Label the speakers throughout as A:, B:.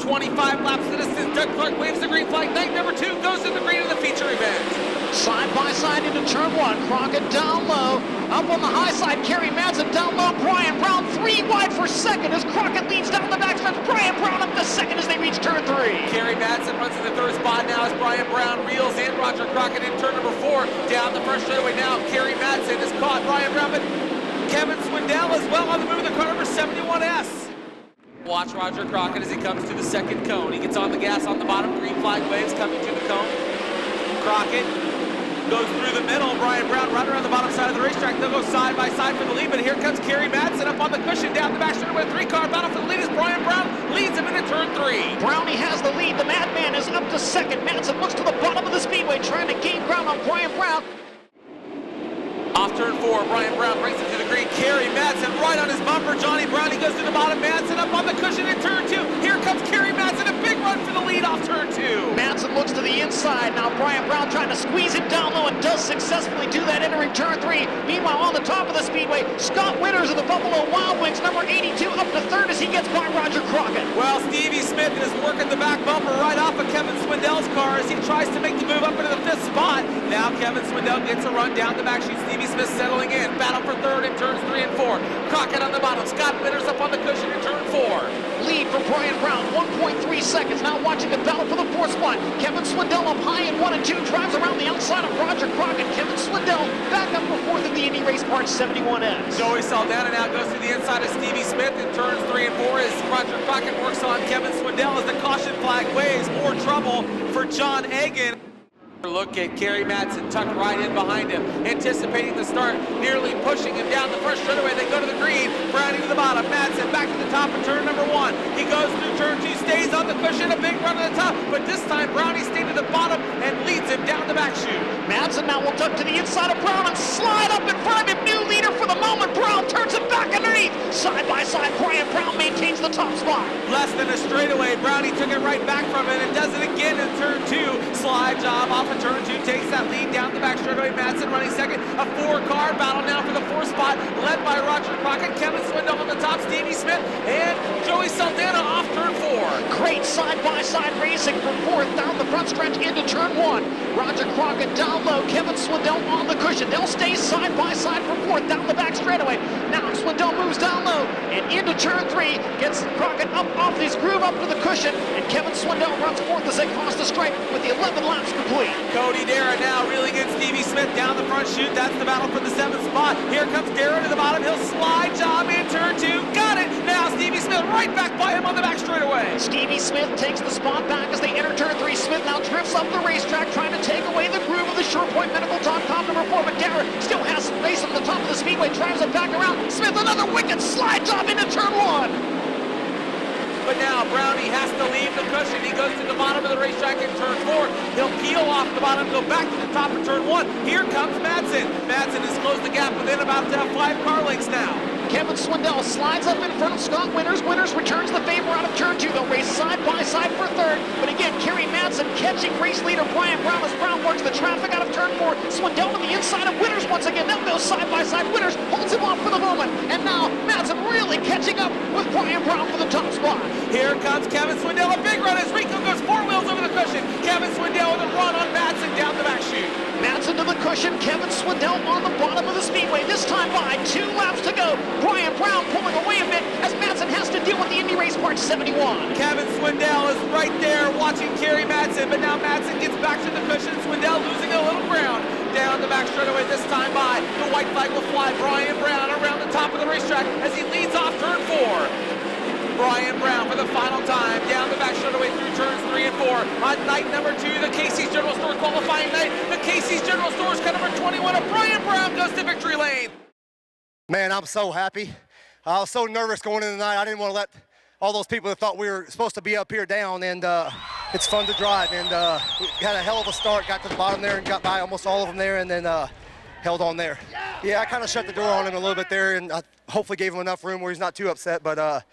A: 25 laps of the distance. Doug Clark waves the green flag. Night number 2 goes to the green of the feature event.
B: Side by side into turn 1. Crockett down low. Up on the high side, Kerry Madsen down low. Brian Brown 3 wide for second as Crockett leads down the backstretch. Brian Brown up to second as they reach turn 3.
A: Kerry Madsen runs in the third spot now as Brian Brown reels in Roger Crockett in turn number 4. Down the front straightaway now. Kerry Madsen has caught Brian Brown, but Kevin Swindell as well on the move in the car number 71S. Watch Roger Crockett as he comes to the second cone. He gets on the gas on the bottom. Green flag waves coming to the cone. Crockett goes through the middle. Brian Brown right around the bottom side of the racetrack. They'll go side by side for the lead, but here comes Kerry Madsen up on the cushion down the back straightaway. 3-car battle for the lead as Brian Brown leads him into turn 3.
B: Brownie has the lead. The Madman is up to second. Madsen looks to the bottom of the speedway trying to gain ground on Brian Brown.
A: Off turn 4, Brian Brown brings it to the green. Kerry Madsen right on his bumper. Johnny Brownie goes to the bottom. Madsen up on the cushion in turn 2. Here comes Kerry Madsen, a big run for the lead off turn 2.
B: Madsen looks to the inside. Now Brian Brown trying to squeeze him down low and does successfully do that entering turn 3. Meanwhile, on the top of the speedway, Scott Winters of the Buffalo Wild Wings, number 82, up to third as he gets by Roger Crockett.
A: Well, Stevie Smith is working the back bumper right off of Kevin Swindell's car as he tries to make the move up into the 5th spot. Now Kevin Swindell gets a run down the back chute. Stevie Smith settling in. Battle for third in turns 3 and 4. Crockett on the bottom. Scott Winters up on the cushion in turn 4.
B: Lead for Brian Brown, 1.3 seconds. Now watching the battle for the 4th spot. Kevin Swindell up high in 1 and 2. Drives around the outside of Roger Crockett. Kevin Swindell back up for 4th in the Indy Race Part 71S.
A: Joey Saldana now goes to the inside of Stevie Smith in turns 3 and 4 as Roger Crockett works on Kevin Swindell as the caution flag waves. More trouble for John Egan. Look at Kerry Madsen tucked right in behind him, anticipating the start, nearly pushing him down the first straightaway. They go to the green, Brownie to the bottom, Madsen back to the top of turn number 1. He goes through turn 2, stays on the cushion, a big run to the top, but this time Brownie stayed to the bottom and leads him down the back chute.
B: Madsen now will tuck to the inside of Brown and slide up in front of him. New leader for the moment. Brown turns it back underneath. Side by side, Brian Brown maintains the top spot.
A: Less than a straightaway, Brownie took it right back from it and does it again in turn 2. Slide job off of turn 2, takes that lead down the back straightaway. Madsen running second. A 4-car battle now for the 4th spot, led by Roger Crockett, Kevin Swindell on the top, Stevie Smith, and Joey Saldana off turn 4.
B: Great side-by-side racing from 4th down the front stretch into turn 1. Roger Crockett down low, Kevin Swindell on the cushion. They'll stay side-by-side for 4th down the back straightaway. Now Swindell moves down low and into turn 3, gets Crockett up off his groove up to the cushion, and Kevin Swindell runs 4th as they cross the stripe with the 11 laps complete.
A: Cody Dara now reeling in Stevie Smith down the front chute. That's the battle for the 7th spot. Here comes Dara to the bottom. He'll slide job in turn 2. Got it! Now Stevie Smith right back by him on the back straightaway.
B: Stevie Smith takes the spot back as they enter turn 3. Smith now drifts up the racetrack trying to take away the groove of the Short Point Medical Top Cop number 4. But Dara still has some race on the top of the speedway. Drives it back around. Smith another wicked slide job into turn 1.
A: But now Brownie has to leave the cushion. He goes to the bottom of the racetrack in turn 4. He'll peel off the bottom, go back to the top of turn 1. Here comes Madsen. Madsen has closed the gap within about 5 car lengths now.
B: Kevin Swindell slides up in front of Scott Winters. Winters returns the favor out of turn 2. They'll race side by side for 3rd. But again, Kerry Madsen catching race leader Brian Brown as Brown works the traffic out of turn 4. Swindell to the inside of Winters once again. They'll go side by side. Winters holds him off for the moment. And now Madsen really catching up with Brian Brown for the top spot.
A: Here comes Kevin Swindell. A big run as Rico goes 4 wheels over the cushion. Kevin Swindell with a run on Madsen down the back chute.
B: Madsen to the cushion. Kevin Swindell on the bottom of the speedway. This time by 2 laps to go. Brian Brown pulling away a bit as Madsen has to deal with the Indy Race Part 71.
A: Kevin Swindell is right there watching Kerry Madsen, but now Madsen gets back to the cushion. Swindell losing a little ground down the back straightaway this time by. The white flag will fly. Brian Brown around the top of the racetrack as he leads off turn 4. Brian Brown for the final time down the back straightaway through turns 3 and 4 on night number 2, the Casey's General Store qualifying night. The Casey's General Store's car number 21 of Brian Brown goes to victory lane.
C: Man, I'm so happy. I was so nervous going into the night. I didn't want to let all those people that thought we were supposed to be up here down, and it's fun to drive. And we had a hell of a start, got to the bottom there and got by almost all of them there, and then held on there. Yeah, I kind of shut the door on him a little bit there, and I hopefully gave him enough room where he's not too upset. But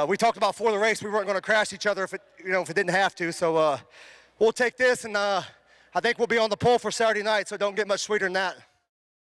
C: we talked about before the race we weren't going to crash each other if it didn't have to. So we'll take this, and I think we'll be on the pole for Saturday night. So don't get much sweeter than that.